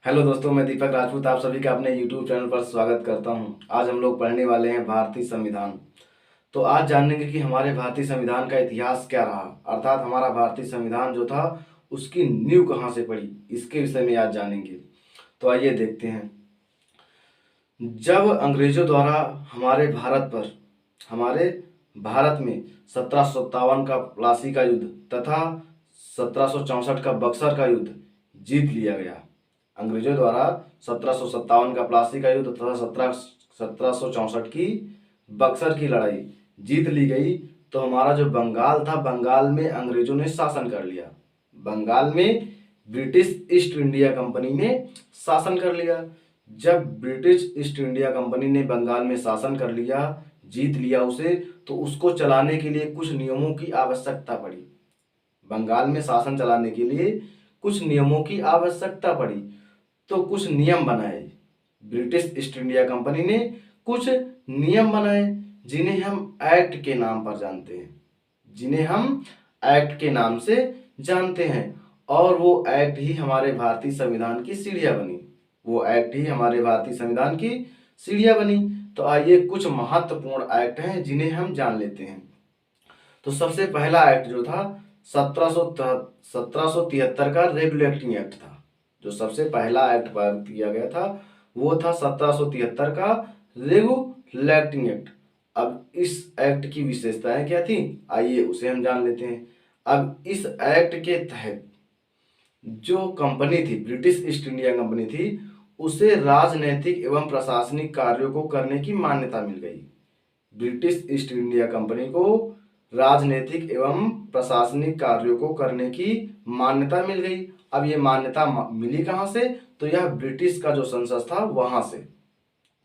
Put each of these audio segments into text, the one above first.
Hello दोस्तों, मैं दीपक राजपूत आप सभी का अपने यूट्यूब चैनल पर स्वागत करता हूं। आज हम लोग पढ़ने वाले हैं भारतीय संविधान। तो आज जानेंगे कि हमारे भारतीय संविधान का इतिहास क्या रहा, अर्थात हमारा भारतीय संविधान जो था उसकी नींव कहाँ से पड़ी, इसके विषय में आज जानेंगे। तो आइए देखते हैं। जब अंग्रेजों द्वारा हमारे भारत में 1757 का प्लासी का युद्ध तथा 1764 का बक्सर का युद्ध जीत लिया गया। अंग्रेजों द्वारा 1757 का प्लासी का युद्ध तथा 1764 की बक्सर की लड़ाई जीत ली गई, तो हमारा जो बंगाल था, बंगाल में अंग्रेजों ने शासन कर लिया। बंगाल में ब्रिटिश ईस्ट इंडिया कंपनी ने शासन कर लिया। जब ब्रिटिश ईस्ट इंडिया कंपनी ने बंगाल में शासन कर लिया, जीत लिया उसे, तो उसको चलाने के लिए कुछ नियमों की आवश्यकता पड़ी। बंगाल में शासन चलाने के लिए कुछ नियमों की आवश्यकता पड़ी, तो कुछ नियम बनाए। ब्रिटिश ईस्ट इंडिया कंपनी ने कुछ नियम बनाए जिन्हें हम एक्ट के नाम पर जानते हैं, और वो एक्ट ही हमारे भारतीय संविधान की सीढ़ियां बनी। तो आइए कुछ महत्वपूर्ण एक्ट हैं जिन्हें हम जान लेते हैं। तो सबसे पहला एक्ट जो था 1773 का रेगुलेटिंग एक्ट था। जो सबसे पहला एक्ट पारित किया गया था वो था 1773 का रेगुलेटिंग एक्ट। अब इस एक्ट की विशेषताएं क्या थी, आइए उसे हम जान लेते हैं। अब इस एक्ट के तहत जो कंपनी थी, ब्रिटिश ईस्ट इंडिया कंपनी थी, उसे राजनैतिक एवं प्रशासनिक कार्यों को करने की मान्यता मिल गई। ब्रिटिश ईस्ट इंडिया कंपनी को राजनीतिक एवं प्रशासनिक कार्यों को करने की मान्यता मिल गई। अब ये मान्यता मिली कहाँ से, तो यह ब्रिटिश का जो संसद था वहां से।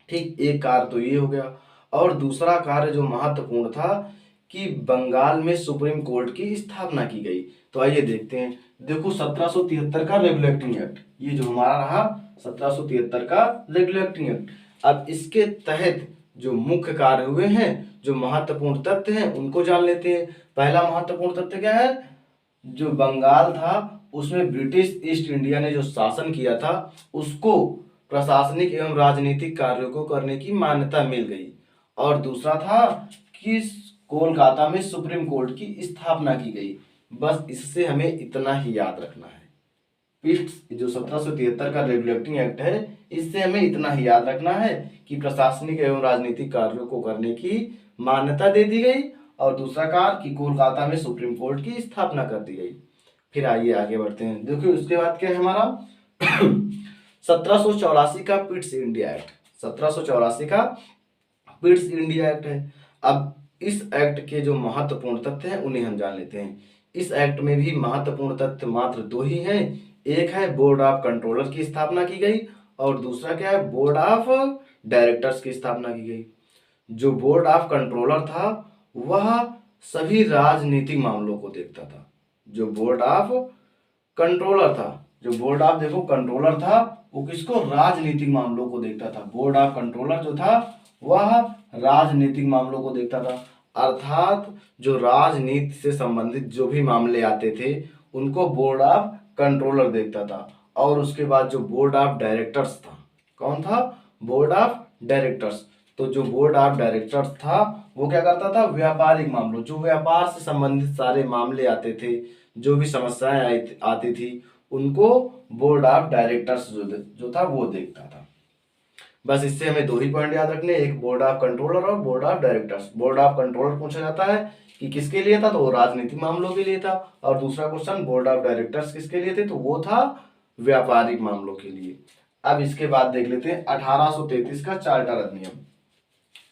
ठीक, एक कार्य तो ये हो गया। और दूसरा कार्य जो महत्वपूर्ण था कि बंगाल में सुप्रीम कोर्ट की स्थापना की गई। तो आइए देखते हैं। देखो 1773 का रेगुलेटिंग एक्ट, ये जो हमारा रहा 1773 का रेगुलेटिंग एक्ट। अब इसके तहत जो मुख्य कार्य हुए हैं, जो महत्वपूर्ण तथ्य हैं, उनको जान लेते हैं। पहला महत्वपूर्ण तथ्य क्या है, जो बंगाल था उसमें ब्रिटिश ईस्ट इंडिया ने जो शासन किया था उसको प्रशासनिक एवं राजनीतिक कार्यों को करने की मान्यता मिल गई। और दूसरा था कि कोलकाता में सुप्रीम कोर्ट की स्थापना की गई। बस इससे हमें इतना ही याद रखना है। जो 1773 का रेगुलेटिंग एक्ट है, इससे हमें इतना ही याद रखना है कि प्रशासनिक एवं राजनीतिक कार्यों को करने की मान्यता दे दी गई, और दूसरा कार्य कि कोलकाता में सुप्रीम कोर्ट की स्थापना कर दी गई। फिर आइए आगे बढ़ते हैं। देखिए उसके बाद क्या है हमारा 1784 का पिट्स इंडिया एक्ट। 1784 का पिट्स इंडिया एक्ट है। अब इस एक्ट के जो महत्वपूर्ण तथ्य हैं उन्हें हम जान लेते हैं। इस एक्ट में भी महत्वपूर्ण तथ्य मात्र दो ही हैं। एक है बोर्ड ऑफ कंट्रोलर की स्थापना की गई, और दूसरा क्या है, बोर्ड ऑफ डायरेक्टर्स की स्थापना की गई। जो बोर्ड ऑफ कंट्रोलर था वह सभी राजनीतिक मामलों को देखता था। जो बोर्ड ऑफ कंट्रोलर था, जो बोर्ड ऑफ देखो कंट्रोलर था, वो किसको, राजनीतिक मामलों को देखता था। बोर्ड ऑफ कंट्रोलर जो था वह राजनीतिक मामलों को देखता था, अर्थात जो राजनीति से संबंधित जो भी मामले आते थे उनको बोर्ड ऑफ कंट्रोलर देखता था। और उसके बाद जो बोर्ड ऑफ डायरेक्टर्स था, कौन था, बोर्ड ऑफ डायरेक्टर्स। तो जो बोर्ड ऑफ डायरेक्टर्स था वो क्या करता था, व्यापारिक मामलों, जो व्यापार से संबंधित सारे मामले आते थे, जो भी समस्याएं आती थी, उनको बोर्ड ऑफ डायरेक्टर्स जो था वो देखता था। बस इससे हमें दो ही पॉइंट याद रखने, एक बोर्ड ऑफ कंट्रोलर और board of directors. Board of controller पूछा जाता है कि किसके लिए था, तो वो राजनीतिक मामलों के लिए था। और दूसरा क्वेश्चन बोर्ड ऑफ डायरेक्टर्स किसके लिए थे, तो वो था व्यापारिक मामलों के लिए। अब इसके बाद देख लेते हैं 1833 का चार्टर अधिनियम।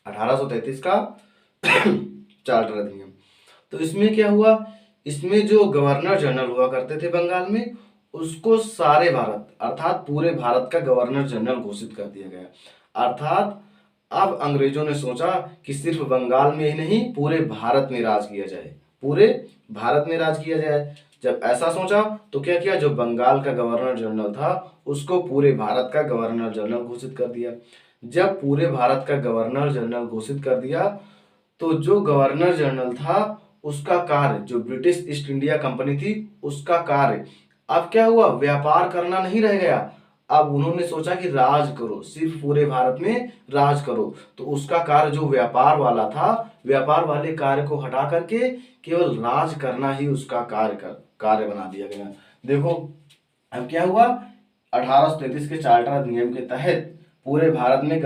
1833 का चार्टर अधिनियम। तो इसमें क्या हुआ, इसमें जो गवर्नर जनरल हुआ करते थे बंगाल में, उसको सारे भारत अर्थात पूरे भारत का गवर्नर जनरल घोषित कर दिया गया। अर्थात अब अंग्रेजों ने सोचा कि सिर्फ बंगाल में ही नहीं पूरे भारत में राज किया जाए, पूरे भारत में राज किया जाए। जब ऐसा सोचा तो क्या किया, जो बंगाल का गवर्नर जनरल था उसको पूरे भारत का गवर्नर जनरल घोषित कर दिया। जब पूरे भारत का गवर्नर जनरल घोषित कर दिया, तो जो गवर्नर जनरल था उसका कार्य, जो ब्रिटिश ईस्ट इंडिया कंपनी थी उसका कार्य अब क्या हुआ, व्यापार करना नहीं रह गया, अब उन्होंने सोचा कि राज करो, सिर्फ पूरे भारत में राज करो। तो उसका कार्य जो व्यापार वाला था, व्यापार वाले कार्य को हटा करके केवल राज करना ही उसका कार्य बना दिया गया। देखो अब क्या हुआ, 1833 के चार्टर अधिनियम के तहत पूरे भारत में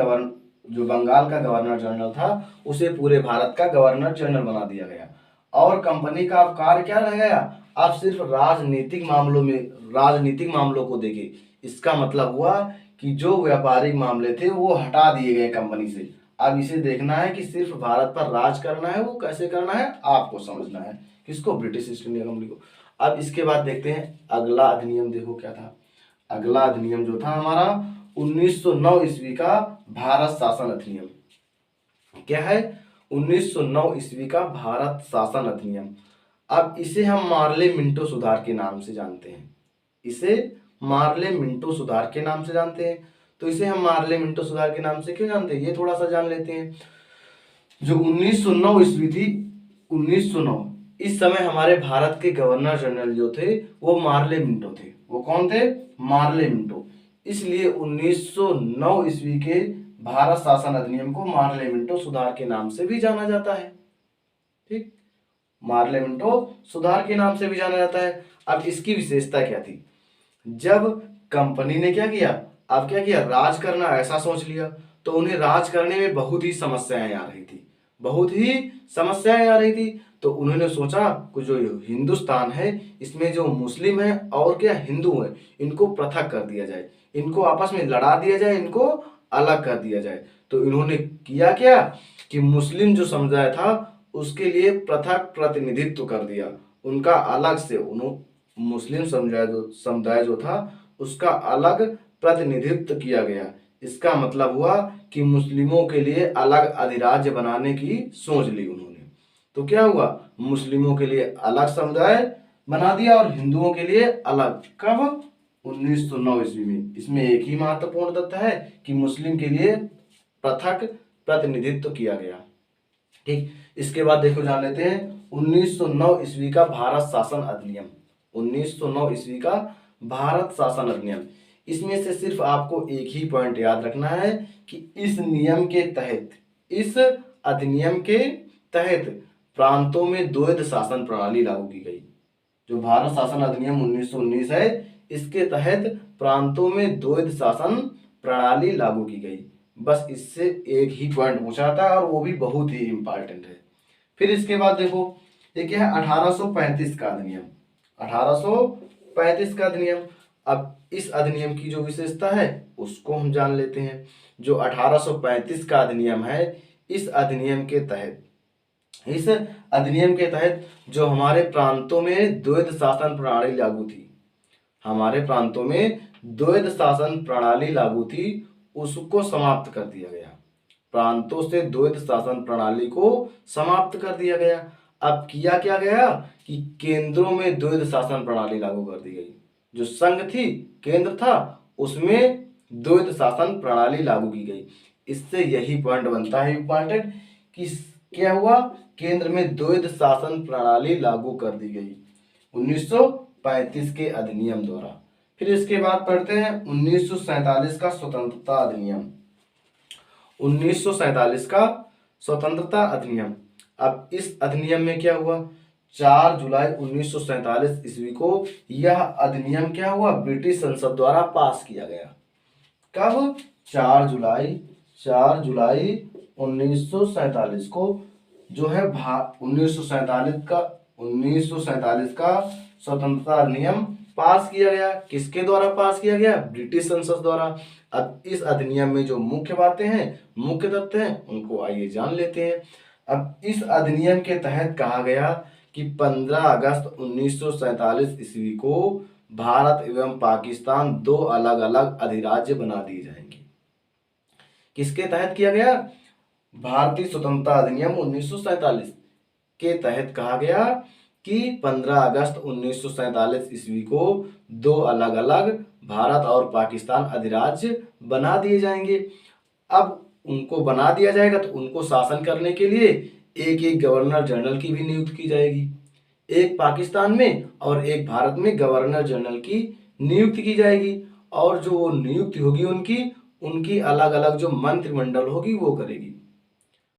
जो बंगाल का गवर्नर जनरल था उसे पूरे भारत का गवर्नर जनरल बना दिया गया। और कंपनी का अब कार्य क्या रह गया, आप सिर्फ राजनीतिक मामलों को देखें। इसका मतलब हुआ कि जो व्यापारिक मामले थे वो हटा दिए गए कंपनी से। अब इसे देखना है कि सिर्फ भारत पर राज करना है, वो कैसे करना है आपको समझना है। किसको, ब्रिटिश ईस्ट इंडिया कंपनी को। अब इसके बाद देखते हैं अगला अधिनियम, देखो क्या था। अगला अधिनियम जो था हमारा 1909 ईस्वी का भारत शासन अधिनियम। क्या है, 1909 ईस्वी का भारत शासन अधिनियम। अब इसे हम मार्ले मिंटो सुधार के नाम से जानते हैं। इसे मार्ले मिंटो सुधार के नाम से जानते हैं। तो इसे हम मार्ले मिंटो सुधार के नाम से क्यों जानते हैं, ये थोड़ा सा जान लेते हैं। जो 1909 ईस्वी थी, 1909, इस समय हमारे भारत के गवर्नर जनरल जो थे वो मार्ले मिंटो थे। वो कौन थे, मार्ले मिंटो। इसलिए 1909 ईस्वी के भारत शासन अधिनियम को मार्ले मिंटो सुधार के नाम से भी जाना जाता है। ठीक, मार्ले मिंटो सुधार के नाम से भी जाना जाता है। अब इसकी विशेषता क्या थी, जब कंपनी ने क्या किया, अब क्या किया, राज करना ऐसा सोच लिया, तो उन्हें राज करने में बहुत ही समस्याएं आ रही थी, बहुत ही समस्याएं आ रही थी। तो उन्होंने सोचा कि जो हिंदुस्तान है इसमें जो मुस्लिम है और क्या हिंदू है, इनको पृथक कर दिया जाए, इनको आपस में लड़ा दिया जाए, इनको अलग कर दिया जाए। तो इन्होंने किया क्या कि मुस्लिम जो समुदाय था उसके लिए पृथक प्रतिनिधित्व कर दिया, उनका अलग से मुस्लिम समुदाय जो था उसका अलग प्रतिनिधित्व किया गया। इसका मतलब हुआ कि मुस्लिमों के लिए अलग अधिराज्य बनाने की सोच ली उन्होंने। तो क्या हुआ, मुस्लिमों के लिए अलग समुदाय बना दिया और हिंदुओं के लिए अलग। कब, 1909 ईस्वी में। इसमें एक ही महत्वपूर्ण तथ्य है कि मुस्लिम के लिए पृथक प्रतिनिधित्व किया गया। ठीक, इसके बाद देखो जान लेते हैं 1909 ईस्वी का भारत शासन अधिनियम। 1909 ईस्वी का भारत शासन अधिनियम, इसमें से सिर्फ आपको एक ही पॉइंट याद रखना है कि इस नियम के तहत, इस अधिनियम के तहत प्रांतों में द्वैध शासन प्रणाली लागू की गई। जो भारत शासन अधिनियम 1919 है, इसके तहत प्रांतों में द्वैध शासन प्रणाली लागू की गई। बस इससे एक ही पॉइंट पूछा था और वो भी बहुत ही इंपॉर्टेंट है। फिर इसके बाद देखो ये क्या है, 1835 का अधिनियम। 1835 का अधिनियम। अब इस अधिनियम की जो विशेषता है उसको हम जान लेते हैं। जो 1835 का अधिनियम है, इस अधिनियम के तहत जो हमारे प्रांतों में द्वैध शासन प्रणाली लागू थी, हमारे प्रांतों में द्वैध शासन प्रणाली लागू थी, उसको समाप्त कर दिया गया। प्रांतों से द्वैध शासन प्रणाली को समाप्त कर दिया गया। अब किया क्या गया कि केंद्रों में द्वैध शासन प्रणाली लागू कर दी गई। जो संघ थी, केंद्र था, उसमें द्वैध शासन प्रणाली लागू की गई। इससे यही पॉइंट बनता है इंपॉर्टेंट कि क्या हुआ, केंद्र में द्वैध शासन प्रणाली लागू कर दी गई 1935 के अधिनियम द्वारा। फिर इसके बाद पढ़ते हैं 1947 का स्वतंत्रता अधिनियम। 1947 का स्वतंत्रता अधिनियम। अब इस अधिनियम में क्या हुआ, 4 जुलाई 1947 ईस्वी को यह अधिनियम क्या हुआ, ब्रिटिश संसद द्वारा पास किया गया। कब, 4 जुलाई 1947 को जो है 1947 का स्वतंत्रता अधिनियम पास किया गया। किसके द्वारा पास किया गया, ब्रिटिश संसद द्वारा। अब इस अधिनियम में जो मुख्य बातें हैं, मुख्य तथ्य हैं, उनको आइए जान लेते हैं। अब इस अधिनियम के तहत कहा गया कि 15 अगस्त 1947 ईस्वी को भारत एवं पाकिस्तान दो अलग अलग अधिराज्य बना दिए जाएंगे। किसके तहत किया गया, भारतीय स्वतंत्रता अधिनियम 1947 के तहत कहा गया कि 15 अगस्त 1947 ईस्वी को दो अलग अलग भारत और पाकिस्तान अधिराज्य बना दिए जाएंगे। अब उनको बना दिया जाएगा तो उनको शासन करने के लिए एक एक गवर्नर जनरल की भी नियुक्ति की जाएगी। एक पाकिस्तान में और एक भारत में गवर्नर जनरल की नियुक्ति की जाएगी। और जो नियुक्ति होगी उनकी, उनकी अलग अलग जो मंत्रिमंडल होगी वो करेगी।